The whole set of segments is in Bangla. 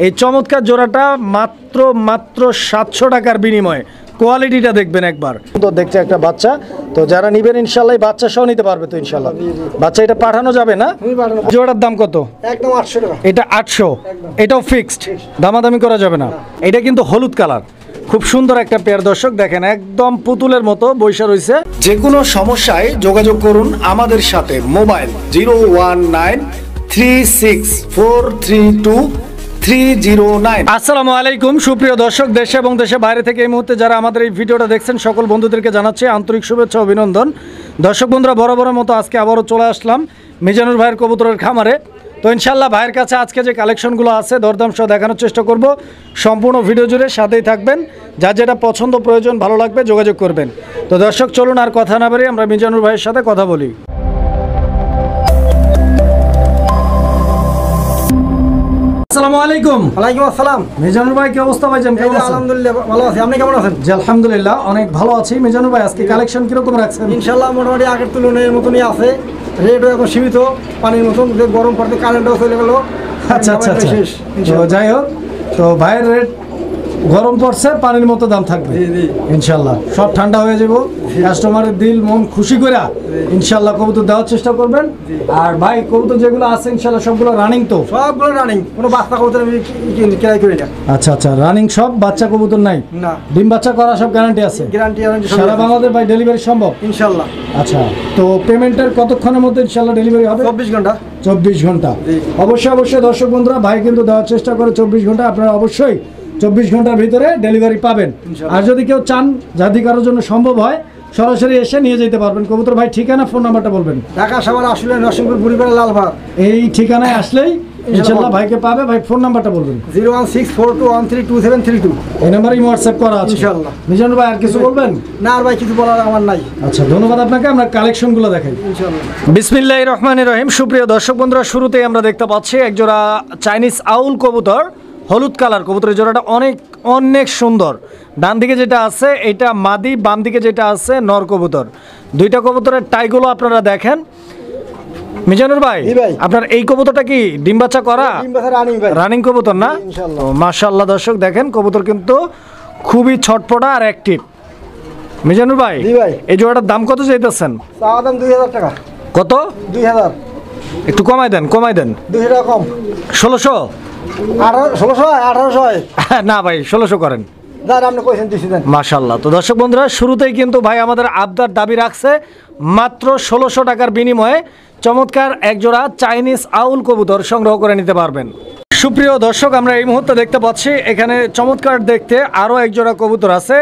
এই চমৎকার জোড়াটা মাত্র 700 টাকার বিনিময়ে। কোয়ালিটিটা দেখবেন একবার। তো দেখছে একটা বাচ্চা, তো যারা নিবেন ইনশাল্লাহ বাচ্চা সহ নিতে পারবে তো ইনশাল্লাহ। বাচ্চা এটা পাঠানো যাবে না? জোড়ার দাম কত? একদম 800 টাকা। এটা 800, এটাও ফিক্সড, দামাদামি করা যাবে না। এটা কিন্তু হলুদ কালার, খুব সুন্দর একটা পেয়ার। দর্শক দেখেন একদম পুতুলের মতো বৈশা রয়েছে। যে কোনো সমস্যায় যোগাযোগ করুন আমাদের সাথে। মোবাইল 01936432309। আসসালামু আলাইকুম সুপ্রিয় দর্শক, দেশে এবং দেশে বাইরে থেকে এই মুহূর্তে যারা আমাদের এই ভিডিওটা দেখছেন সকল বন্ধুদেরকে জানাচ্ছি আন্তরিক শুভেচ্ছা অভিনন্দন। দর্শক বন্ধুরা, বরাবরের মতো আজকে আবারও চলে আসলাম মিজানুর ভাইয়ের কবুতরের খামারে। তো ইনশাল্লাহ ভাইয়ের কাছে আজকে যে কালেকশনগুলো আছে দরদাম সহ দেখানোর চেষ্টা করব। সম্পূর্ণ ভিডিও জুড়ে সাথেই থাকবেন। যার যেটা পছন্দ প্রয়োজন ভালো লাগবে যোগাযোগ করবেন। তো দর্শক চলুন আর কথা না বাড়িয়ে আমরা মিজানুর ভাইয়ের সাথে কথা বলি। আসসালামু আলাইকুম। ওয়ালাইকুম আসসালাম। মিজানুর ভাই কি অবস্থা ভাইজান? কেমন আছেন? আলহামদুলিল্লাহ ভালো আছি, আপনি কেমন আছেন? জি আলহামদুলিল্লাহ অনেক ভালো আছি। মিজানুর ভাই আজকে কালেকশন কিরকম রাখছেন? ইনশাআল্লাহ মোটামুটি আগের তুলনায় মতনই আছে। রেটও এখন সীমিত, পানির মতন। গরম পড়তে কারেন্টও চলে গেল। আচ্ছা আচ্ছা আচ্ছা। তো যাই হোক, তো ভাইয়ের রেট গরম পড়ছে, পানির মতো দাম থাকবে ইনশাল্লাহ। সব ঠান্ডা হয়ে যাব, কাস্টমারের দিল মন খুশি করে ইনশাল্লাহ কবুতর দেওয়ার চেষ্টা করবেন। আর ভাই কবুতর যেগুলো আছে ইনশাল্লাহ সবগুলো রানিং? তো সবগুলো রানিং, কোনো বাচ্চা কবুতর আমি ক্রয় করি না। আচ্ছা আচ্ছা, রানিং সব, বাচ্চা কবুতর নাই? না। ডিম বাচ্চা করা সব গ্যারান্টি আছে? গ্যারান্টি সারা বাংলাদেশ ভাই ডেলিভারি সম্ভব ইনশাল্লাহ। আচ্ছা, তো পেমেন্টের কতক্ষণের মধ্যে ইনশাল্লাহ ডেলিভারি হবে? 24 ঘন্টা। 24 ঘন্টা। অবশ্যই দর্শক বন্ধুরা, ভাই কিন্তু দেওয়ার চেষ্টা করে 24 ঘন্টা। আপনারা অবশ্যই 24 ঘন্টার ভিতরে ডেলিভারি পাবেন। আর যদি কেউ চান, যদি কারোর জন্য সম্ভব হয়, সরাসরি এসে নিয়ে যেতে পারবেন কবুতর। ভাই ঠিকানা ফোন নাম্বারটা বলবেন। ঢাকা সাভার আসলে নরসিংপুর বুড়িপাড়া লালভার এই ঠিকানায় আসলেই ইনশাআল্লাহ ভাইকে পাবে। ভাই ফোন নাম্বারটা বলবেন। 01642132732। এই নাম্বারেই হোয়াটসঅ্যাপ করা আছে ইনশাআল্লাহ। মিজানুর ভাই আর কিছু বলবেন? না আর ভাই কিছু বলার আমার নাই। আচ্ছা, ধন্যবাদ আপনাকে। আমরা কালেকশনগুলো দেখাই ইনশাআল্লাহ। বিসমিল্লাহির রহমানির রহিম। সুপ্রিয় দর্শক বন্ধুরা, শুরুতেই আমরা দেখতে পাচ্ছি একজোড়া চাইনিজ আউল কবুতর, হলুদ কালার কবুতরের জোড়াটা অনেক সুন্দর। ডান দিকে যেটা আছে এটা মাদি, বাম দিকে যেটা আছে নর কবুতর। দুইটা কবুতরের টাইগুলো আপনারা দেখেন। মিজানুর ভাই, আপনার এই কবুতরটা কি ডিম বাচ্চা করা? রানিং কবুতর না? মাশাআল্লাহ। দর্শক দেখেন কবুতর কিন্তু খুবই ছটপটা আর অ্যাক্টিভ। মিজানুর ভাই, এই জোড়াটার দাম কত চাইতেছেন? দাম 2000 টাকা। কত? 2000। একটু কমাই দেন 200 টাকা কম। 1600? 1800 না ভাই, 1600 করেন। মাশাআল্লাহ। তো দর্শক বন্ধুরা, শুরুতেই কিন্তু ভাই আমাদের আবদার দাবি রাখছে মাত্র 1600 টাকার বিনিময়ে চমৎকার একজোড়া চাইনিজ আউল কবুতর সংগ্রহ করে নিতে পারবেন। সুপ্রিয় দর্শক, আমরা এই মুহূর্তে দেখতে পাচ্ছি এখানে চমৎকার দেখতে আরও একজোড়া কবুতর আছে।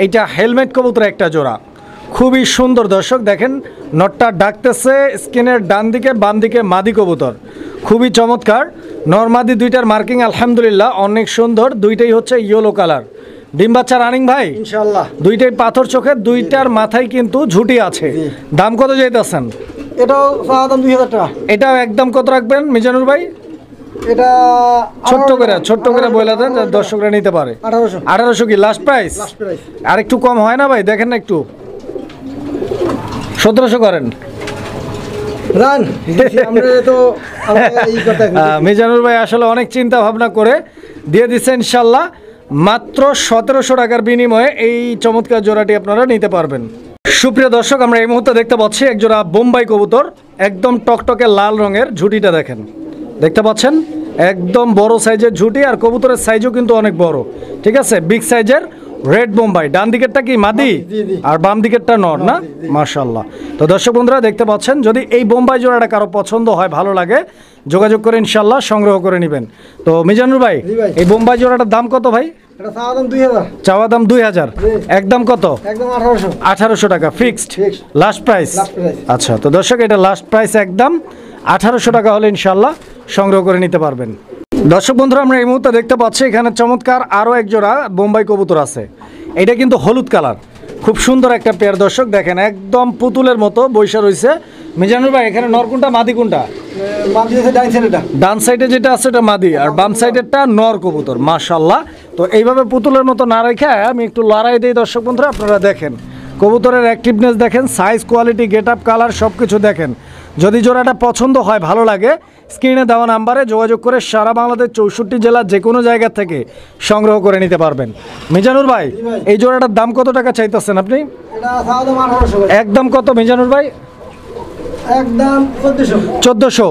এইটা হেলমেট কবুতর একটা জোড়া, খুবই সুন্দর। দর্শক দেখেন নটটা ডাকতেছে স্কিনের ডান দিকে, বাম দিকে মাদি কবুতর, খুবই চমৎকার। নরমাদি দুইটার মার্কিং আলহামদুলিল্লাহ অনেক সুন্দর। দুইটাই হচ্ছে ইয়েলো কালার। ডিম বাচ্চা রানিং ভাই ইনশাআল্লাহ। দুইটাই পাথর চোখের, দুইটার মাথায় কিন্তু ঝুটি আছে। দাম কত চাইতেছেন? এটাও দাম 2000 টাকা। এটাও একদম কত রাখবেন মিজানুর ভাই? এটা ছোট্ট করে বলে দেন দর্শকরা নিতে পারে। 1800 কি লাস্ট প্রাইস? আর একটু কম হয় না ভাই? দেখেন না একটু, 1700 করেন। মিজানুর ভাই আসলে অনেক চিন্তা ভাবনা করে দিয়ে দিচ্ছে ইনশাল্লাহ। মাত্র 1700 টাকার বিনিময়ে এই চমৎকার জোড়াটি আপনারা নিতে পারবেন। সুপ্রিয় দর্শক, আমরা এই মুহূর্তে দেখতে পাচ্ছি একজোড়া বোম্বাই কবুতর, একদম টকটকে লাল রঙের। ঝুটিটা দেখেন, দেখতে পাচ্ছেন একদম বড় সাইজের ঝুটি। আর কবুতরের সাইজও কিন্তু অনেক বড়, ঠিক আছে, বিগ সাইজের রেড বোম্বাই। ডান দিকেরটা কি মাদি আর বাম দিকেরটা নর না? মাশাআল্লাহ। তো দর্শক বন্ধুরা দেখতে পাচ্ছেন, যদি এই বোম্বাই জোড়াটা কারো পছন্দ হয়, ভালো লাগে, যোগাযোগ করে ইনশাল্লাহ সংগ্রহ করে নেবেন। তো মিজানুর ভাই, এই বোম্বাই জোড়াটার দাম কত ভাই? চাওয়া দাম 2000, একদম কত? 1800 টাকা ফিক্সড, লাস্ট প্রাইস। আচ্ছা, তো দর্শক এটা লাস্ট প্রাইস, একদম 1800 টাকা হলে ইনশাল্লাহ সংগ্রহ করে নিতে পারবেন। দর্শক বন্ধুরা, আমরা এই মুহূর্তে দেখতে পাচ্ছি এখানে চমৎকার আরও এক জোড়া বোম্বাই কবুতর আছে। এটা কিন্তু হলুদ কালার, খুব সুন্দর একটা পেয়ার। দর্শক দেখেন একদম পুতুলের মতো বৈশা রয়েছে। মিজানুর ভাই, এখানে নর কোনটা মাদি কোনটা? ডান সাইডে যেটা আছে এটা মাদি, আর বাম সাইডেরটা নর কবুতর। মাশাআল্লাহ। তো এইভাবে পুতুলের মতো না রেখে আমি একটু লড়াই দিই। দর্শক বন্ধুরা আপনারা দেখেন কবুতরের অ্যাক্টিভনেস দেখেন, size, quality, get up, colour সব কিছু দেখেন। যদি জোড়াটা পছন্দ হয়, ভালো লাগে, স্ক্রিনে দেওয়া নাম্বারে যোগাযোগ করে সারা বাংলাদেশ 64 জেলার যে কোনো জায়গা থেকে সংগ্রহ করে নিতে পারবেন। মিজানুর ভাই, এই জোড়াটার দাম কত টাকা চাইতেছেন আপনি? এটা চাওয়া দাম 1800 ভাই। একদম কত মিজানুর ভাই? একদম 1400। 1400।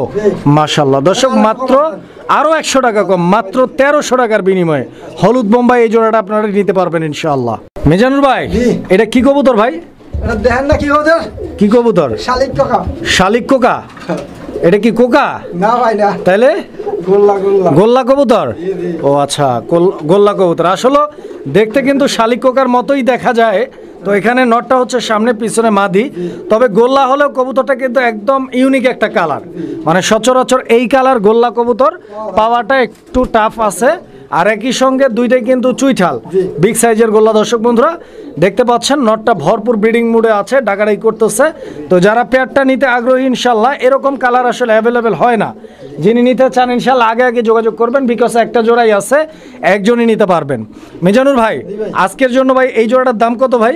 মাশাআল্লাহ দর্শক, মাত্র আরো 100 টাকা কম, মাত্র 1300 টাকার বিনিময়ে হলুদ বোম্বাই এই জোড়াটা আপনারা নিতে পারবেন ইনশাআল্লাহ। মিজানুর ভাই, জি। এটা কি কবুতর ভাই? এটা দেখেন না কি হচ্ছে? কি কবুতর? শালিক কোকা। শালিক কোকা? এটা কি কোকা? না ভাই না, তাইলে গোল্লা গোল্লা। গোল্লা কবুতর? জি, জি। ও আচ্ছা, গোল্লা কবুতর। আসলে দেখতে কিন্তু শালিক কোকার মতোই দেখা যায়। তো এখানে নটটা হচ্ছে সামনে পিছনে মাদি, তবে গোল্লা হলেও কবুতরটা কিন্তু একদম ইউনিক একটা কালার, মানে সচরাচর এই কালার গোল্লা কবুতর পাওয়াটা একটু টাফ আছে। আর একই সঙ্গে দুইটাই কিন্তু চুইঠাল, বিগ সাইজের গোল্লা। দর্শক বন্ধুরা দেখতে পাচ্ছেন নটটা ভরপুর ব্রিডিং মুডে আছে, ডাকাডাকি করতেছে। তো যারা পেয়ারটা নিতে আগ্রহী ইনশাল্লাহ, এরকম কালার আসলে অ্যাভেলেবেল হয় না। যিনি নিতে চান ইনশাল্লাহ আগে আগে যোগাযোগ করবেন, বিকজ একটা জোড়াই আছে, একজনই নিতে পারবেন। মিজানুর ভাই, আজকের জন্য ভাই এই জোড়াটার দাম কত ভাই?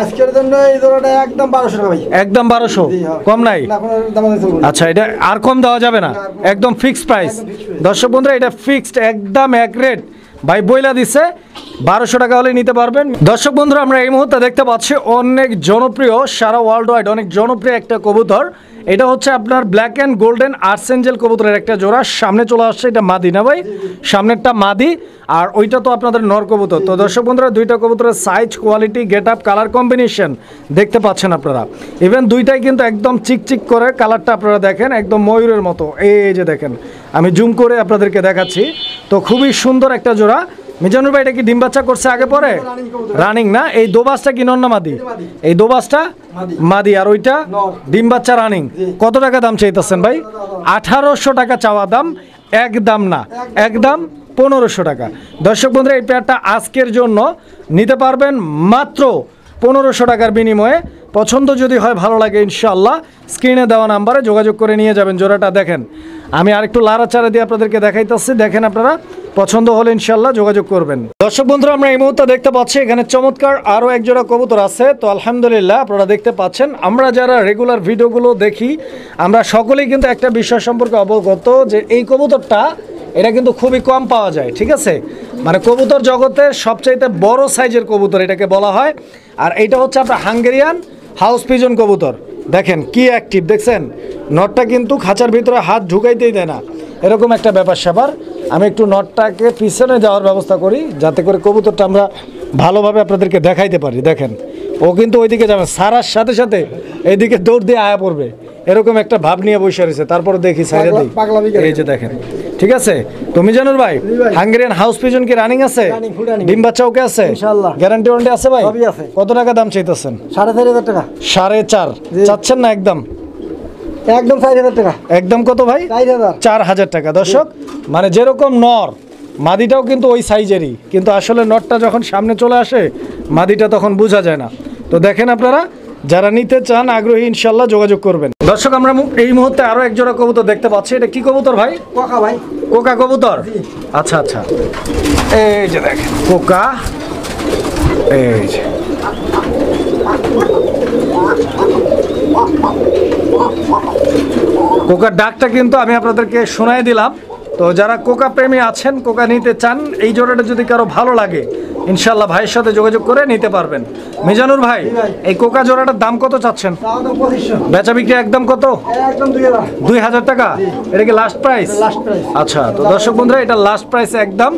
আজকের জন্য এই জোড়াটা একদম 1200 টাকা ভাই। একদম 1200, জি, হ্যাঁ। কম নাই? না, কোনো দাম আছে বলুন। আচ্ছা, এটা আর কম দেওয়া যাবে না? একদম ফিক্সড প্রাইস। দর্শক বন্ধুরা, এটা ফিক্সড একদম এক রেট ভাই বইলা দিছে, 1200 টাকা হলে নিতে পারবেন। দর্শক বন্ধুরা, আমরা এই মুহূর্তে দেখতে পাচ্ছি অনেক জনপ্রিয়, সারা ওয়ার্ল্ড ওয়াইড অনেক জনপ্রিয় একটা কবুতর। এটা হচ্ছে আপনার ব্ল্যাক অ্যান্ড গোল্ডেন আর্সেঞ্জেল কবুতরের একটা জোড়া। সামনে চলে আসছে, এটা মাদি না ভাই? সামনেরটা মাদি, আর ওইটা তো আপনাদের নর কবুতর। তো দর্শক বন্ধুরা, দুইটা কবুতরের size, quality, get up, colour combination দেখতে পাচ্ছেন আপনারা। ইভেন দুইটাই কিন্তু একদম চিকচিক করে কালারটা আপনারা দেখেন, একদম ময়ূরের মতো। এই যে দেখেন, আমি জুম করে আপনাদেরকে দেখাচ্ছি। তো খুবই সুন্দর একটা জোড়া। মিজানুর ভাই, এটা কি ডিম বাচ্চা করছে আগে পরে? রানিং না? এই দোবাসটা কি নর না মাদি? এই দোবাসটা মাদি, আর ওইটা ডিম বাচ্চা রানিং। কত টাকা দাম চাইতেছেন ভাই? 1800 টাকা চাওয়া দাম, একদম না, একদম 1500 টাকা। দর্শক বন্ধুরা, এই পেয়ারটা আজকের জন্য নিতে পারবেন মাত্র 1500 টাকার বিনিময়ে। পছন্দ যদি হয়, ভালো লাগে ইনশাআল্লাহ স্ক্রিনে দেওয়া নাম্বারে যোগাযোগ করে নিয়ে যাবেন। জোড়াটা দেখেন, আমি আরেকটু লাড়াচাড়া দিয়ে আপনাদেরকে দেখাইতেছি, দেখেন আপনারা। পছন্দ হলে ইনশাআল্লাহ যোগাযোগ করবেন। দর্শক বন্ধুরা, আমরা এই মুহূর্তে দেখতে পাচ্ছি এখানে চমৎকার আরও এক জোড়া কবুতর আছে। তো আলহামদুলিল্লাহ, আপনারা দেখতে পাচ্ছেন, আমরা যারা রেগুলার ভিডিওগুলো দেখি, আমরা সকলেই কিন্তু একটা বিষয় সম্পর্কে অবগত যে এই কবুতরটা এটা কিন্তু খুবই কম পাওয়া যায়, ঠিক আছে? মানে কবুতর জগতের সবচাইতে বড় সাইজের কবুতর এটাকে বলা হয়। আর এইটা হচ্ছে আপনার হাঙ্গেরিয়ান হাউস পিজন কবুতর। দেখেন কি অ্যাক্টিভ, দেখছেন? নটটা কিন্তু খাঁচার ভিতরে হাত ঢুকাইতেই দেয় না, এরকম একটা ব্যাপার স্যাপার। আমি একটু নটটাকে পিছনে যাওয়ার ব্যবস্থা করি, যাতে করে কবুতরটা আমরা ভালোভাবে আপনাদেরকে দেখাইতে পারি। দেখেন, ও কিন্তু ওইদিকে যাবে, সারার সাথে সাথে এইদিকে দৌড় দিয়ে আয়া পড়বে, এরকম একটা ভাব নিয়ে বসে রয়েছে। তারপরে দেখি সাইডে দিই, এই যে দেখেন, ঠিক আছে? তো মিজানুর ভাই, হাঙ্গেরিয়ান হাউস পিজন কি রানিং আছে? ডিম বাচ্চা ওকে আছে? ইনশাআল্লাহ। গ্যারান্টি ওয়ারেন্টি আছে ভাই? সবই আছে। কত টাকা দাম চাইতেছেন? 4500 টাকা। 4.5 চাচ্ছেন না? একদম একদম 4000 টাকা। একদম কত ভাই? 4000। 4000 টাকা। দর্শক, মানে যেরকম নর, মাদিটাও কিন্তু ওই সাইজেরই, কিন্তু আসলে নটটা যখন সামনে চলে আসে, মাদিটা তখন বোঝা যায় না। তো দেখেন আপনারা, যারা নিতে চান আগ্রহী ইনশাল্লাহ যোগাযোগ করবেন। দর্শক, আমরা এই মুহূর্তে আরো এক জোড়া কবুতর দেখতে পাচ্ছি। এটা কি কবুতর ভাই? কোকা ভাই। কোকা কবুতর? আচ্ছা আচ্ছা, এই যে দেখেন কোকা, এই যে কোকার ডাকটা কিন্তু আমি আপনাদেরকে শোনাই দিলাম। তো যারা কোকা প্রেমী আছেন, কোকা নিতে চান, এই জোড়াটা যদি কারো ভালো লাগে ইনশাল্লাহ ভাইয়ের সাথে যোগাযোগ করে নিতে পারবেন। মিজানুর ভাই, এই কোকা জোড়াটার দাম কত চাচ্ছেন? চাওয়া দাম 2500। বেচা বিক্রি একদম কত? একদম 2000। 2000 টাকা? এটা কি লাস্ট প্রাইস? Last price. আচ্ছা, তো দর্শক বন্ধুরা, এটা লাস্ট প্রাইস একদম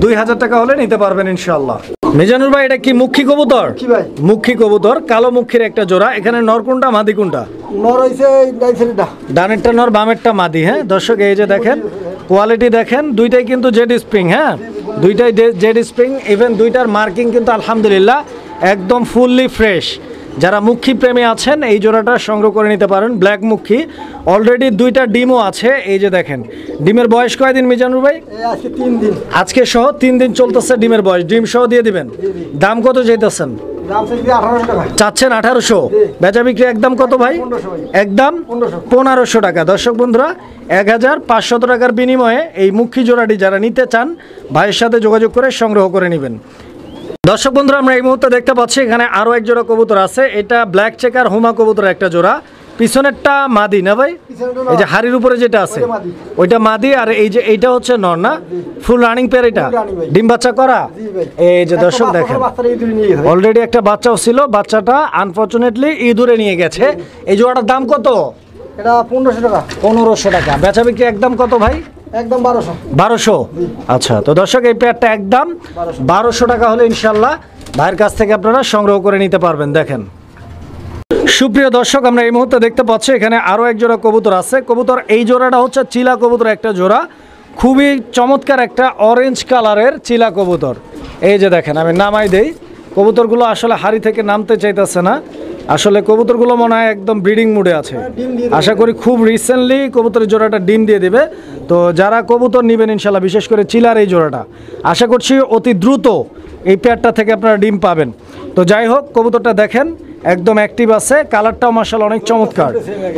2000 টাকা হলে নিতে পারবেন ইনশাল্লাহ। মিজানুর ভাই, এটা কি মুখী কবুতর? কি ভাই? মুখী কবুতর, কালো মুখীর একটা জোড়া। এখানে নর কোনটা, মাদি কোনটা? নর হইছে ডাইছেটা। ডানেরটা নর, বামেরটা মাদি। হ্যাঁ দর্শক, এই যে দেখেন কোয়ালিটি দেখেন, দুইটাই কিন্তু জেড স্প্রিং। হ্যাঁ, দুইটাই জেড স্প্রিং। ইভেন দুইটার মার্কিং কিন্তু আলহামদুলিল্লাহ একদম ফুললি ফ্রেশ। যারা মুখী প্রেমী আছেন, এই জোড়াটা সংগ্রহ করে নিতে পারেন। ব্ল্যাক মুখী, অলরেডি দুইটা ডিমও আছে। এই যে দেখেন, ডিমের বয়স কয়দিন মিজানুর ভাই? আজকে 3 দিন। আজকে সহ 3 দিন চলতেছে ডিমের বয়স। ডিম সহ দিয়ে দিবেন। দাম কত চাইতেছেন? দাম চাইছি 1800 টাকা। চাচ্ছেন 1800? বেচা বিক্রি একদম কত ভাই? 1500 ভাই। একদম 1500 টাকা। দর্শক বন্ধুরা, 1500 টাকার বিনিময়ে এই মুখী জোড়াটি যারা নিতে চান, ভাইয়ের সাথে যোগাযোগ করে সংগ্রহ করে নেবেন। দর্শক বন্ধুরা, আমরা এই মুহূর্তে দেখতে পাচ্ছি এখানে আরও এক জোড়া কবুতর আছে। এটা ব্ল্যাক চেকার হুমা কবুতর একটা জোড়া। পিছনেরটা মাদি না ভাই? পিছনেরটা এই যে হাড়ির উপরে যেটা আছে ওইটা মাদি। ওইটা মাদি, আর এই যে এইটা হচ্ছে নর না? ফুল রানিং পেয়ার এটা? Full running ভাই। ডিম বাচ্চা করা? জি ভাই। এই যে একটা দর্শক বাচ্চা দেখেন, করে বাচ্চাটা ইঁদুরে নিয়ে গেছে ভাই। অলরেডি একটা বাচ্চাও ছিল, বাচ্চাটা আনফরচুনেটলি ইঁদুরে নিয়ে গেছে। এই জোড়াটার দাম কত? এটা 1500 টাকা। 1500 টাকা। বেচা বিক্রি একদম কত ভাই? একদম 1200। 1200। আচ্ছা, তো দর্শক এই পেয়ারটা একদম 1200 টাকা হলে ইনশাল্লাহ ভাইয়ের কাছ থেকে আপনারা সংগ্রহ করে নিতে পারবেন। দেখেন সুপ্রিয় দর্শক, আমরা এই মুহূর্তে দেখতে পাচ্ছি এখানে আরও এক জোড়া কবুতর আছে। কবুতর এই জোড়াটা হচ্ছে চিলা কবুতর একটা জোড়া, খুবই চমৎকার একটা অরেঞ্জ কালারের চিলা কবুতর। এই যে দেখেন, আমি নামাই দেই, কবুতরগুলো আসলে হাড়ি থেকে নামতে চাইতেছে না। আসলে কবুতরগুলো মনে হয় একদম ব্রিডিং মুডে আছে। ডিম দিয়ে আশা করি খুব রিসেন্টলি কবুতরের জোড়াটা ডিম দিয়ে দিবে। তো যারা কবুতর নেবেন ইনশাল্লাহ, বিশেষ করে চিলার এই জোড়াটা, আশা করছি অতি দ্রুত এই পেয়ারটা থেকে আপনারা ডিম পাবেন। তো যাই হোক, কবুতরটা দেখেন একদম অ্যাক্টিভ আছে, কালারটাও মাশাআল্লাহ অনেক চমৎকার।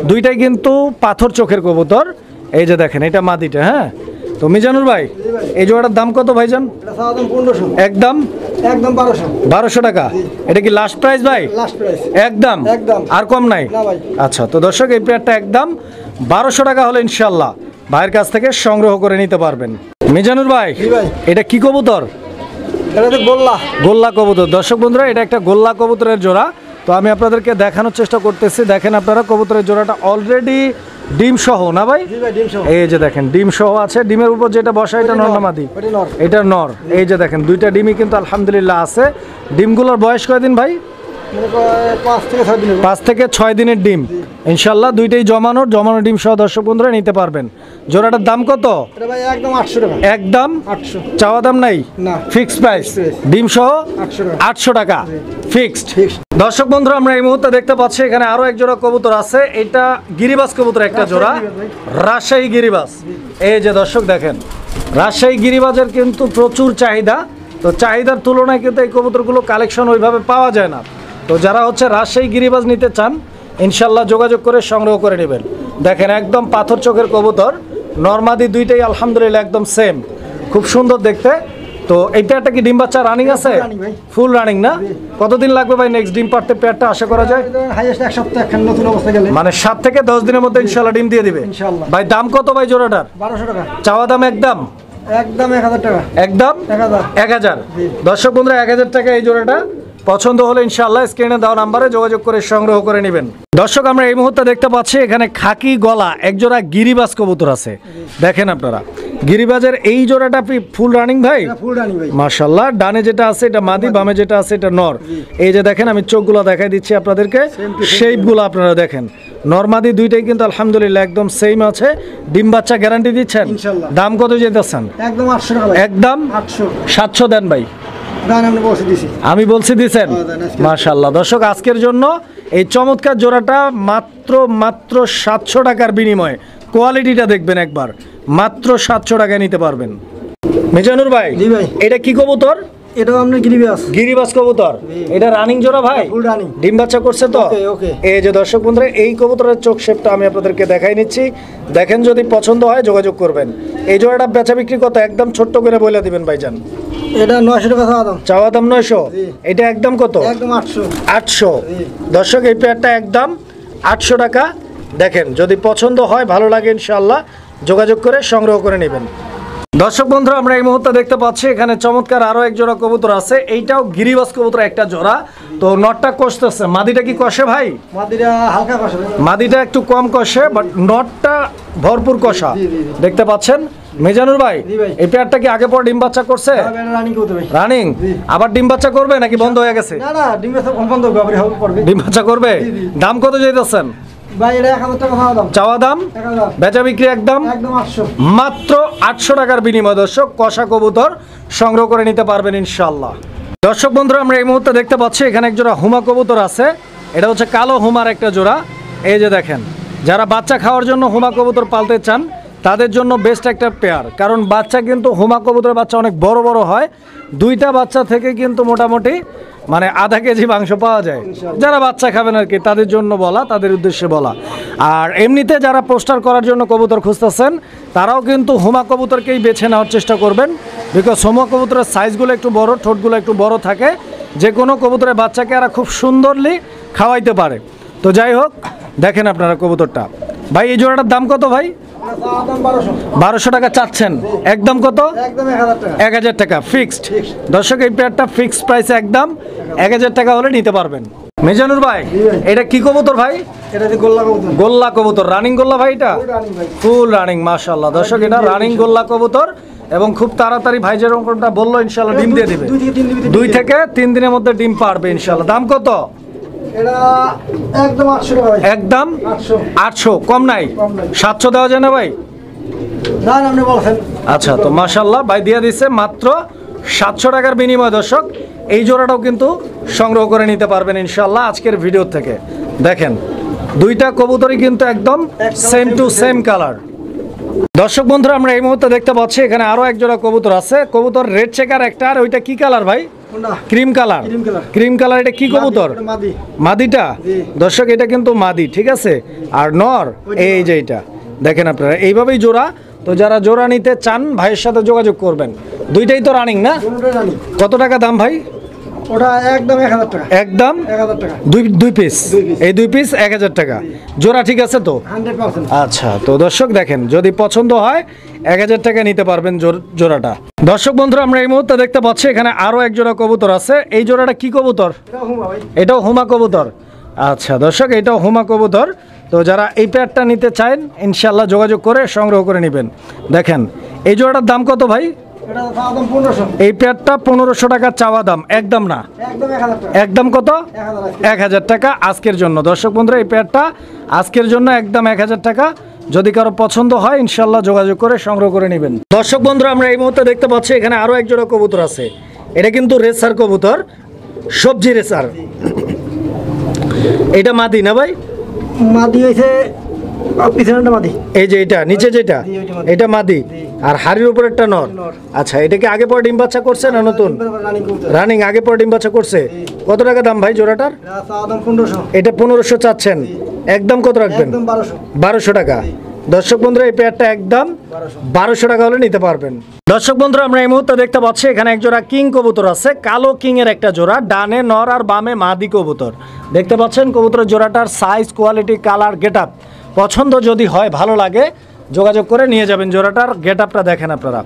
দুইটাই কিন্তু পাথর চোখের কবুতর। এই যে দেখেন, এটা মাদিটা। হ্যাঁ, তো মিজানুর ভাই, এই জোড়াটার দাম কত ভাইজান? এটা চাওয়া দাম 1500। একদম একদম 1200। 1200 টাকা। এটা কি লাস্ট প্রাইস ভাই? Last price. একদম একদম। আর কম নাই? না ভাই। আচ্ছা, তো দর্শক এই পেয়ারটা একদম 1200 টাকা হলে ইনশাল্লাহ ভাইয়ের কাছ থেকে সংগ্রহ করে নিতে পারবেন। মিজানুর ভাই, জি ভাই। এটা কি কবুতর? এটা তো গোল্লা। গোল্লা কবুতর। দর্শক বন্ধুরা, এটা একটা গোল্লা কবুতরের জোড়া। তো আমি আপনাদেরকে দেখানোর চেষ্টা করতেছি। দেখেন আপনারা, কবুতরের জোড়াটা অলরেডি ডিম সহ না ভাই? জি ভাই, ডিম সহ। এই যে দেখেন, ডিম সহ আছে। ডিমের উপর যেটা বসা এটা নর না মাদি? ওটা নর। এটা নর। এই যে দেখেন, দুইটা ডিমই কিন্তু আলহামদুলিল্লাহ আছে। ডিমগুলোর বয়স কয়দিন ভাই? মনে করে 5 থেকে 6 দিন। 5 থেকে 6 দিনের ডিম। ইনশাল্লাহ দুইটাই জমানো ডিম সহ দর্শক বন্ধুরা নিতে পারবেন। জোড়াটার দাম কত? এটা ভাই একদম 800 টাকা। একদম 800। চাওয়া দাম নাই? না। Fixed price. Fixed price। ডিম সহ 800 টাকা। 800 টাকা ফিক্সড। Fixed। দর্শক বন্ধুরা, আমরা এই মুহূর্তে দেখতে পাচ্ছি এখানে আরো এক জোড়া কবুতর আছে। এটা গিরিবাজ কবুতর একটা জোড়া, রাজশাহী গিরিবাজ। এই যে দর্শক দেখেন, রাজশাহী গিরিবাজের কিন্তু প্রচুর চাহিদা। তো চাহিদার তুলনায় কিন্তু এই কবুতরগুলো কালেকশন ওইভাবে পাওয়া যায় না। তো যারা হচ্ছে রাজশাহী গিরিবাজ নিতে চান, ইনশাল্লাহ যোগাযোগ করে সংগ্রহ করে নেবেন। দেখেন একদম পাথর চোখের কবুতর, নরমাদি দুইটাই আলহামদুলিল্লাহ একদম সেম, খুব সুন্দর দেখতে। তো এই পেয়ারটা কি ডিম বাচ্চা রানিং আছে? running ভাই। ফুল রানিং না? কতদিন লাগবে ভাই নেক্সট ডিম পারতে পেয়ারটা আশা করা যায়? হাইয়েস্ট এক সপ্তাহ একখান নতুন অবস্থা গেলে। মানে 7 থেকে 10 দিনের মধ্যে ইনশাল্লাহ ডিম দিয়ে দিবে। ইনশাআল্লাহ। ভাই দাম কত ভাই জোড়াটার? 1200 টাকা। চাওয়া দাম একদম? একদম 1000 টাকা। একদম 1000। 1000। জি। দর্শক বন্ধুরা, 1000 টাকা এই জোড়াটা। পছন্দ হলে ইনশাআল্লাহ স্ক্রিনে দেওয়া নাম্বারে যোগাযোগ করে সংগ্রহ করে নেবেন। দর্শক, আমরা এই মুহূর্তে দেখতে পাচ্ছি এখানে খাকি গলা একজোড়া গিরিবাজ কবুতর আছে। দেখেন আপনারা, গিরিবাজের এই জোড়াটা ফুল রানিং ভাই? এটা ফুল রানিং ভাই। মাশাআল্লাহ। ডানে যেটা আছে এটা মাদি, বামে যেটা আছে এটা নর। এই যে দেখেন, আমি চোখগুলো দেখাই দিচ্ছি আপনাদেরকে, শেপগুলো আপনারা দেখেন। নরমাদি দুইটাই কিন্তু আলহামদুলিল্লাহ একদম সেম আছে। ডিম বাচ্চা গ্যারান্টি দিচ্ছেন? ইনশাআল্লাহ। দাম কত যেতেছেন? একদম 800 টাকা ভাই। একদম 800। 700 দেন ভাই। দাম আমরা বসে দিছি। আমি বলছি দিছেন? হ্যাঁ, দেন আজকে। মাশাআল্লাহ। দর্শক, আজকের জন্য এই চমৎকার জোড়াটা মাত্র 700 টাকার বিনিময়ে। কোয়ালিটিটা দেখবেন একবার, মাত্র 700 টাকায় নিতে পারবেন। মিজানুর ভাই, জি ভাই। এটা কি কবুতর? এটাও আপনার গিরিবাস। গিরিবাজ কবুতর। এটা রানিং জোড়া ভাই? Full running. ডিম বাচ্চা করছে তো? ওকে, ওকে। এই যে দর্শক বন্ধুরা, এই কবুতরের চোখ শেপটা আমি আপনাদেরকে দেখাই নিচ্ছি। দেখেন, যদি পছন্দ হয় যোগাযোগ করবেন। এই জোড়াটা বেচা বিক্রি কত একদম ছোট্ট করে বলে দিবেন ভাইজান। এটা 900 টাকা চাওয়া দাম। চাওয়া দাম 900। জি। এটা একদম কত? একদম 800। 800। জি। দর্শক, এই পেয়ারটা একদম 800 টাকা। দেখেন, যদি পছন্দ হয়, ভালো লাগে, ইনশাআল্লাহ যোগাযোগ করে সংগ্রহ করে নেবেন। দর্শক বন্ধুরা, আমরা এই মুহূর্তে দেখতে পাচ্ছি এখানে চমৎকার আরো এক জোড়া কবুতর আছে। এইটাও গিরিবাজ কবুতর একটা জোড়া। তো নটটা কষতেছে, মাদিটা কি কষে ভাই? মাদিরা হালকা কষা। মাদিটা একটু কম কষে, বাট নটটা ভরপুর কষা। জি, জি, জি। দেখতে পাচ্ছেন মেজানুর ভাই? জি ভাই। এই পেয়ারটা কি আগে পর ডিম বাচ্চা করছে? রানিং করতে ভাই। রানিং? জি। আবার ডিম বাচ্চা করবে নাকি বন্ধ হয়ে গেছে? না না, ডিমের সব বন্ধ হবে, হবে করবে। ডিম বাচ্চা করবে? জি, জি। দাম কত যেতেছেন? ভাই এটা 1000 টাকা চাওয়া দাম। চাওয়া দাম? 1000। বেচা বিক্রি একদম? একদম 800। মাত্র 800 টাকার বিনিময় দর্শক কষা কবুতর সংগ্রহ করে নিতে পারবেন ইনশাআল্লাহ। দর্শক বন্ধুরা, আমরা এই মুহূর্তে দেখতে পাচ্ছি এখানে এক জোড়া হুমা কবুতর আছে। এটা হচ্ছে কালো হুমার একটা জোড়া। এই যে দেখেন, যারা বাচ্চা খাওয়ার জন্য হুমা কবুতর পালতে চান তাদের জন্য বেস্ট একটা পেয়ার। কারণ বাচ্চা কিন্তু হুমা কবুতরের বাচ্চা অনেক বড় বড় হয়। দুইটা বাচ্চা থেকে কিন্তু মোটামুটি মানে আধা কেজি মাংস পাওয়া যায়। যারা বাচ্চা খাবেন আর কি, তাদের জন্য বলা, তাদের উদ্দেশ্যে বলা। আর এমনিতে যারা পোস্টার করার জন্য কবুতর খুঁজতেছেন, তারাও কিন্তু হুমা কবুতরকেই বেছে নেওয়ার চেষ্টা করবেন। বিকজ হুমা কবুতরের সাইজগুলো একটু বড়, ঠোঁটগুলো একটু বড় থাকে, যে কোনো কবুতরের বাচ্চাকে এরা খুব সুন্দরলি খাওয়াইতে পারে। তো যাই হোক, দেখেন আপনারা কবুতরটা। ভাই এই জোড়াটার দাম কত ভাই? দাম 1200 টাকা চাচ্ছেন, একদম কত? একদম 1000 টাকা। 1000 টাকা ফিক্সড। দর্শক এই পেয়ারটা ফিক্সড প্রাইসে একদম 1000 টাকা হলে নিতে পারবেন। মিজানুর ভাই এটা কি কবুতর ভাই? এটা যে গোল্লা কবুতর। গোল্লা কবুতর, রানিং গোল্লা ভাই এটা? রানিং ভাই। ফুল রানিং মাশাআল্লাহ। দর্শক এটা রানিং গোল্লা কবুতর এবং খুব তাড়াতাড়ি ভাই যেরকমটা বললো ইনশাআল্লাহ ডিম দিয়ে দিবে। 2 থেকে 3 দিনের মধ্যে ডিম পারবে ইনশাআল্লাহ। দাম কত? এটা একদম 800 টাকা ভাই। একদম 800, কম নাই? কম নাই। 700 দেওয়া যায় না ভাই? না আপনি বলছেন। আচ্ছা, তো মাশাআল্লাহ ভাই দিয়ে দিচ্ছে মাত্র 700 টাকার বিনিময়ে। দর্শক এই জোড়াটাও কিন্তু সংগ্রহ করে নিতে পারবেন ইনশাআল্লাহ আজকের ভিডিও থেকে। দেখেন দুইটা কবুতরই কিন্তু একদম সেম টু সেম কালার। দর্শক বন্ধুরা আমরা এই মুহূর্তে দেখতে পাচ্ছি এখানে আরো এক জোড়া কবুতর আছে। কবুতর রেড চেকার একটা, আর ওইটা কি কালার ভাই? কোনটা? Cream colour. Cream colour. Cream colour, এটা কি কবুতর? এটা মাদি। মাদিটা? জি। দর্শক এটা কিন্তু মাদি, ঠিক আছে। আর নর এই যে এটা দেখেন আপনারা এইভাবেই জোড়া। তো যারা জোড়া নিতে চান ভাইয়ের সাথে যোগাযোগ করবেন। দুইটাই তো রানিং না? কোনটা জানি? কত টাকা দাম ভাই? ওটা একদম 1000 টাকা। একদম 1000 টাকা। দুই পিস। এই 2 পিস 1000 টাকা জোড়া, ঠিক আছে তো? 100%। আচ্ছা, তো দর্শক দেখেন যদি পছন্দ হয় 1000 টাকা নিতে পারবেন জোড়াটা। দর্শক বন্ধুরা আমরা এই মুহূর্তে দেখতে পাচ্ছি এখানে আরো এক জোড়া কবুতর আছে। এই জোড়াটা কি কবুতর? এটা হুমা ভাই। এটাও হুমা কবুতর। আচ্ছা দর্শক এটাও হুমা কবুতর। তো যারা এই পেয়ারটা নিতে চান ইনশাল্লাহ যোগাযোগ করে সংগ্রহ করে নেবেন। দেখেন এই জোড়াটার দাম কত ভাই? এটা দাম 1500। এই পেয়ারটা 1500 টাকা চাওয়া দাম, একদম না? একদম 1000 টাকা। একদম কত? 1000 টাকা আজকের জন্য। দর্শক বন্ধুরা এই পেয়ারটা আজকের জন্য একদম 1000 টাকা। যদি কারো পছন্দ হয় ইনশাল্লাহ যোগাযোগ করে সংগ্রহ করে নেবেন। দর্শক বন্ধুরা আমরা এই মুহূর্তে দেখতে পাচ্ছি এখানে আরো এক জোড়া কবুতর আছে। এটা কিন্তু রেসার কবুতর, সবজি রেসার। এটা মাদি না ভাই? মাদি হইছে পিছনেরটা মাদি। এই যে এটা নিচে যেটা, জি, ওইটা মাদি। এটা মাদি। আর হাড়ির উপর একটা নর। নর। আচ্ছা, এটা কি আগে পর ডিম বাচ্চা করছে না নতুন? রানিং কবুতর। রানিং আগে পর ডিম বাচ্চা করছে। কত টাকা দাম ভাই জোড়াটার? এটা দাম 1500। এটা 1500 চাচ্ছেন, একদম কত রাখবেন? একদম 1200। 1200 টাকা। দর্শক বন্ধুরা এই পেয়ারটা একদম 1200 টাকা হলে নিতে পারবেন। দর্শক বন্ধুরা আমরা এই মুহূর্তে দেখতে পাচ্ছি এখানে এক জোড়া কিং কবুতর আছে। কালো কিং এর একটা জোড়া, ডানে নর আর বামে মাদি কবুতর। দেখতে পাচ্ছেন কবুতরের জোড়াটার সাইজ, কোয়ালিটি, কালার, গেটআপ পছন্দ যদি হয়, ভালো লাগে যোগাযোগ করে নিয়ে যাবেন। জোড়াটার গেটআপটা দেখেন আপনারা।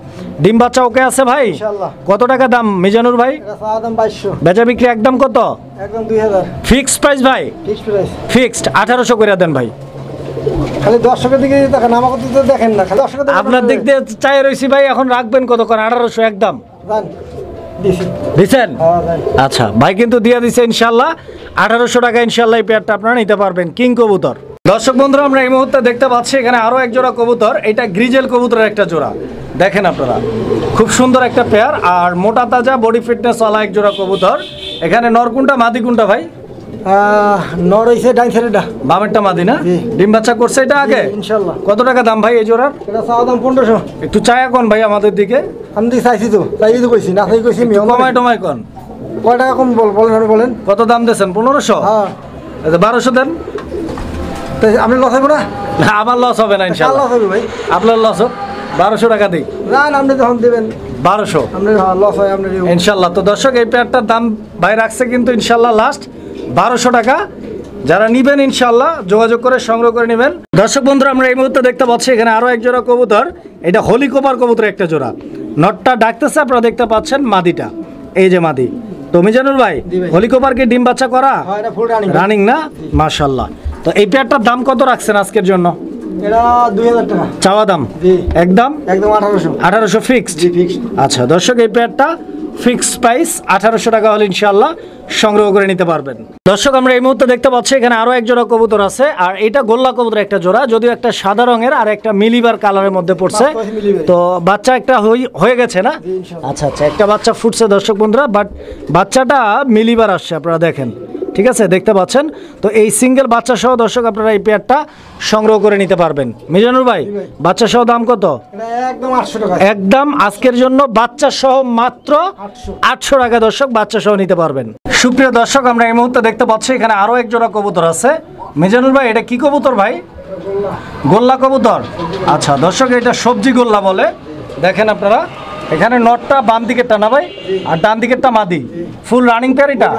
ডিম বাচ্চা ওকে আছে ভাই? ইনশাআল্লাহ। কত টাকা দাম মিজানুর ভাই? এটা দাম 2200। বেচা বিক্রি একদম কত? একদম 2000। ফিক্সড প্রাইস ভাই? Fixed price. ফিক্সড 1800 করে দেন ভাই। খালি দর্শকের দিকে দেখেন, আমাকে তো দেখেন না, খালি দর্শকের দিকে আপনার দিক দিয়ে চাই রয়েছি ভাই, এখন রাখবেন কত করে? 1800 একদম জান দিছি। দিচ্ছেন? হ্যাঁ জান। আচ্ছা ভাই কিন্তু দিয়ে দিচ্ছে ইনশাল্লাহ 1800 টাকা ইনশাল্লাহ এই পেয়ারটা আপনারা নিতে পারবেন, কিং কবুতর। দর্শক বন্ধুরা আমরা এই মুহূর্তে দেখতে পাচ্ছি এখানে আরো এক জোড়া কবুতর। এটা গ্রিজেল কবুতরের একটা জোড়া, দেখেন আপনারা খুব সুন্দর একটা পেয়ার আর মোটা তাজা বডি ফিটনেস ওয়ালা এক জোড়া কবুতর। এখানে নর কোনটা মাদি কোনটা ভাই? নর হইছে ডাইন সাইডটা। বামেরটা মাদি না? জি। ডিম বাচ্চা করছে এটা আগে? ইনশাআল্লাহ। কত টাকা দাম ভাই এই জোড়ার? এটা দাম 1500। একটু চায়া কোন ভাই আমাদের দিকে? আমি তো চাইছি তো কইছি না, চাই কইছি আমি। কমাই টমাই কোন? কয় টাকা কম বলেন। কত দাম দিয়েছেন? 1500? হ্যাঁ। 1200 দেন। তো আপনি লস হইব না? না, আমার লস হবে না ইনশাআল্লাহ। লস হবে ভাই। আপনার লস হোক, 1200 টাকা দিই। না আপনি যখন দেবেন 1200 আপনার লস হয় আপনার। ইনশাল্লাহ। তো দর্শক এই পেয়ারটার দাম ভাই রাখছে কিন্তু ইনশাল্লাহ লাস্ট 1200 টাকা। যারা নিবেন ইনশাল্লাহ যোগাযোগ করে সংগ্রহ করে নেবেন। দর্শক বন্ধুরা আমরা এই মুহূর্তে দেখতে পাচ্ছি এখানে আরো এক জোড়া কবুতর। এটা হলিকপার কবুতর একটা জোড়া। নটটা ডাকতেছে, আপনারা দেখতে পাচ্ছেন মাদিটা, এই যে মাদি। তো মিজানুর ভাই হলিকপার কি ডিম বাচ্চা করা? হ্যাঁ এটা ফুল রানিং। রানিং না? মাশাআল্লাহ। তো এই পেয়ারটার দাম কত রাখছেন আজকের জন্য? এটা 2000 টাকা চাওয়া দাম? জি। একদম 1800। 1800 ফিক্সড? জি ফিক্সড। আচ্ছা দর্শক এই পেয়ারটা ফিক্সড প্রাইস 1800 টাকা হলে ইনশাআল্লাহ সংগ্রহ করে নিতে পারবেন। দর্শক আমরা এই মুহূর্তে দেখতে পাচ্ছি এখানে আরো এক জোড়া কবুতর আছে আর এটা গোল্লা কবুতর একটা জোড়া, যদিও একটা সাদা রঙের আর একটা মিলিবার কালারের মধ্যে পড়ছে। তো বাচ্চা একটা হয়ে গেছে না? আচ্ছা আচ্ছা, একটা বাচ্চা ফুটছে দর্শক বন্ধুরা, বাট বাচ্চাটা মিলিবার আসছে, আপনারা দেখেন, ঠিক আছে দেখতে পাচ্ছেন। তো এই সিঙ্গেল বাচ্চা সহ দর্শক আপনারা এই পেয়ারটা সংগ্রহ করে নিতে পারবেন। মিজানুর ভাই বাচ্চা সহ দাম কত? এটা একদম 800 টাকা। একদম আজকের জন্য বাচ্চা সহ মাত্র 800 টাকা দর্শক বাচ্চা সহ নিতে পারবেন। সুপ্রিয় দর্শক আমরা এই মুহূর্তে দেখতে পাচ্ছি এখানে আরো এক জোড়া কবুতর আছে। মিজানুর ভাই এটা কি কবুতর ভাই? গোল্লা কবুতর। আচ্ছা দর্শক এটা সবজি গোল্লা বলে। দেখেন আপনারা এখানে নটটা বাম দিকেরটা না ভাই, আর ডান দিকেরটা মাদি। ফুল রানিং পেয়ার এটা?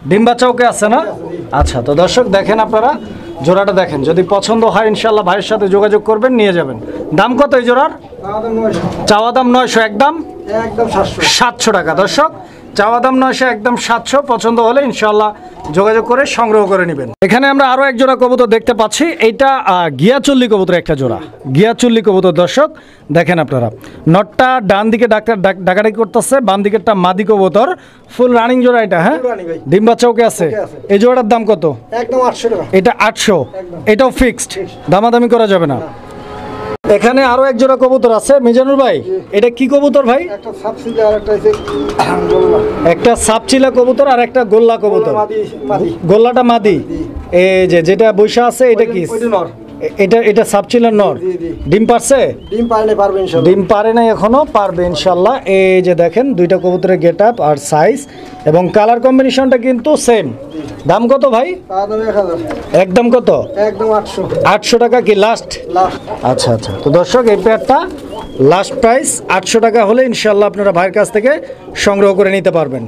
ডিম বাচ্চা ওকে আছে না? আচ্ছা তো দর্শক দেখেন আপনারা জোড়াটা দেখেন, যদি পছন্দ হয় ইনশাল্লাহ ভাইয়ের সাথে যোগাযোগ করবেন, নিয়ে যাবেন। দাম কত এই জোড়ার? চাওয়া দাম 900, একদম 700 টাকা। দর্শক, চাওয়া দাম 900, একদম 700। পছন্দ হলে ইনশাল্লাহ যোগাযোগ করে সংগ্রহ করে নেবেন। এখানে আমরা আরো এক জোড়া কবুতর দেখতে পাচ্ছি। এইটা গিয়াচল্লি কবুতর একটা জোড়া, গিয়াচল্লি কবুতর। দর্শক দেখেন আপনারা, নটটা ডান দিকে ডাকাডাকি করতেছে, বাম দিকেরটা মাদি কবুতর। ফুল রানিং জোড়া এটা, হ্যাঁ? ডিম বাচ্চা ওকে আছে। এই জোড়াটার দাম কত? একদম 800 টাকা। এটা 800, এটাও ফিক্সড, দামাদামি করা যাবে না। এখানে আরো এক জোড়া কবুতর আছে মিজানুর ভাই। এটা কি কবুতর ভাই? একটা সাপসিলা আর একটা হইছে গোল্লা। একটা সাপচিলা কবুতর আর একটা গোল্লা কবুতর। গোল্লাটা মাদি। এই যে যেটা বৈশা আছে এটা কি? এটা সাপচিলার নর। ডিম পারছে? ডিম পারে না, পারবে ইনশাআল্লাহ। ডিম পারে নাই এখনো, পারবে ইনশাআল্লাহ। এই যে দেখেন দুইটা কবুতরের গেটআপ আর সাইজ এবং কালার কম্বিনেশনটা কিন্তু সেম। দাম কত ভাই? দাম 1000। একদম কত? একদম 800। 800 টাকা কি লাস্ট? আচ্ছা আচ্ছা। তো দর্শক, এই পেয়ারটা লাস্ট প্রাইস 800 টাকা হলে ইনশাআল্লাহ আপনারা ভাইয়ের কাছ থেকে সংগ্রহ করে নিতে পারবেন।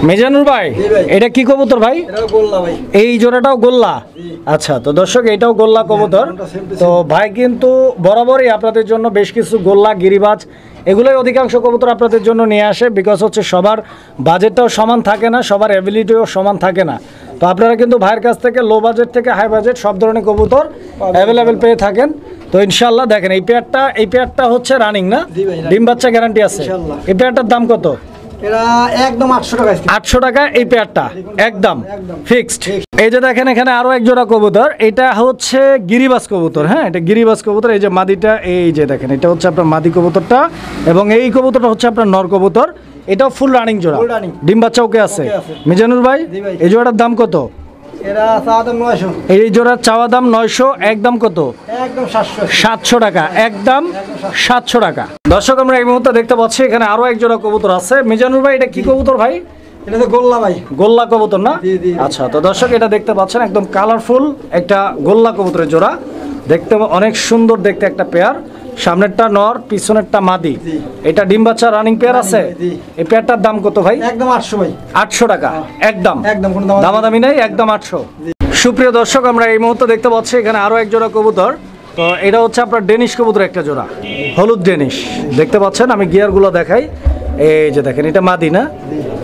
মিজানুর ভাই, এটা কি কবুতর ভাই? এটা গোল্লা ভাই। এই জোড়াটাও গোল্লা? আচ্ছা। তো দর্শক, এটাও গোল্লা কবুতর। তো ভাই কিন্তু বরাবরই আপনাদের জন্য বেশ কিছু গোল্লা, গিরিবাজ এগুলোই অধিকাংশ কবুতর আপনাদের জন্য নিয়ে আসে। বিকজ হচ্ছে সবার বাজেটটাও সমান থাকে না, সবার অ্যাবিলিটিও সমান থাকে না। তো আপনারা কিন্তু ভাইয়ের কাছ থেকে লো বাজেট থেকে হাই বাজেট সব ধরনের কবুতর অ্যাভেলেবেল পেয়ে থাকেন। তো ইনশাল্লাহ দেখেন, এই পেয়ারটা হচ্ছে রানিং না? ডিম বাচ্চা গ্যারান্টি আছে। এই পেয়ারটার দাম কত? এটা একদম 800 টাকা। 800 টাকা এই পেয়ারটা, একদম ফিক্সড। এই যে দেখেন, এখানে আরো এক জোড়া কবুতর। এটা হচ্ছে গিরিবাজ কবুতর, হ্যাঁ? এটা গিরিবাজ কবুতর। এই যে মাদিটা, এই যে দেখেন, এটা হচ্ছে আপনার মাদি কবুতরটা এবং এই কবুতরটা হচ্ছে আপনার নর কবুতর। এটাও ফুল রানিং জোড়া, ডিম বাচ্চা ওকে আছে। মিজানুর ভাই, এই জোড়াটার দাম কত? এরা চাওয়া দাম 900। এই জোড়ার চাওয়া দাম 900, একদম কত? একদম 700। 700 টাকা, একদম 700 টাকা। দর্শক, আমরা এই মুহূর্তে দেখতে পাচ্ছি এখানে আরো এক জোড়া কবুতর আছে। মিজানুর ভাই, এটা কি কবুতর ভাই? এটা তো গোল্লা ভাই। গোল্লা কবুতর না? আচ্ছা। তো দর্শক, এটা দেখতে পাচ্ছেন একদম কালারফুল একটা গোল্লা কবুতরের জোড়া। দেখতে অনেক সুন্দর দেখতে একটা পেয়ার। সামনেরটা নর, পিছনেরটা মাদি। এটা ডিম বাচ্চা রানিং পেয়ার আছে। এই পেয়ারটার দাম কত ভাই? একদম 800 ভাই। 800 টাকা, একদম কোনো দামাদামি নেই, একদম 800। সুপ্রিয় দর্শক, আমরা এই মুহূর্তে দেখতে পাচ্ছি এখানে আরো এক জোড়া কবুতর। তো এটা হচ্ছে আপনার ডেনিশ কবুতর একটা জোড়া, হলুদ ডেনিশ। দেখতে পাচ্ছেন, আমি গিয়ারগুলো দেখাই। এই যে দেখেন, এটা মাদি না?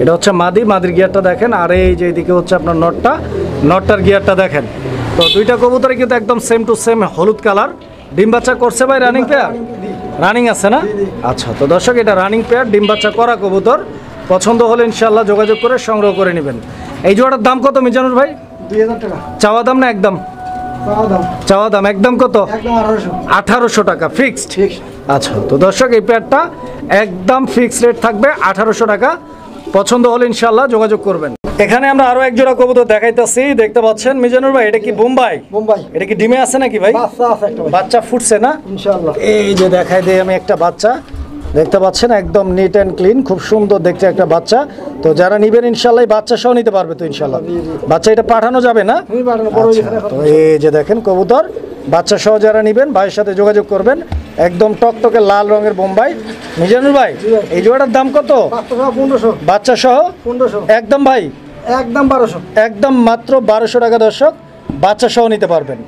এটা হচ্ছে মাদি, মাদির গিয়ারটা দেখেন। আর এই যে এদিকে হচ্ছে আপনার নটটার গিয়ারটা দেখেন। তো দুইটা কবুতরই কিন্তু একদম সেম টু সেম হলুদ কালার। ডিম বাচ্চা করছে ভাই? Running pair? রানিং আছে না? আচ্ছা। তো দর্শক, এটা রানিং পেয়ার, ডিম বাচ্চা করা কবুতর। পছন্দ হলে ইনশাআল্লাহ যোগাযোগ করে সংগ্রহ করে নেবেন। এই জোড়ার দাম কত মিজানুর ভাই? 2000 টাকা। চাওয়া দাম না একদম? চাওয়া দাম একদম কত? একদম 1800 টাকা, ফিক্সড। আচ্ছা। তো দর্শক, এই পেয়ারটা একদম ফিক্সড রেট থাকবে 1800 টাকা। পছন্দ হলে ইনশাআল্লাহ যোগাযোগ করবেন। এখানে আমরা আরো এক জোড়া কবুতর দেখাইতেছি। দেখতে পাচ্ছেন মিজানুর ভাই, এটা কি বোম্বাই? এটা কি ডিমে আছে নাকি ভাই? বাচ্চা আছে একটা ভাই। বাচ্চা ফুটছে না? ইনশাআল্লাহ। এই যে দেখাই দেই আমি একটা বাচ্চা। দেখতে পাচ্ছেন একদম নিট অ্যান্ড ক্লিন, খুব সুন্দর দেখতে একটা বাচ্চা। তো যারা নিবেন ইনশাআল্লাহ বাচ্চা সহ নিতে পারবে তো ইনশাআল্লাহ। বাচ্চা এটা পাঠানো যাবে না? আচ্ছা। তো এই যে দেখেন কবুতর, বাচ্চা সহ যারা নিবেন ভাইয়ের সাথে যোগাযোগ করবেন। একদম টকটকে লাল রঙের বোম্বাই। মিজানুর ভাই, এই জোড়াটার দাম কত? বাচ্চা সহ 1500। একদম ভাই? একদম 1200। একদম মাত্র 1200 টাকা দর্শক, বাচ্চা সহ নিতে পারবেন।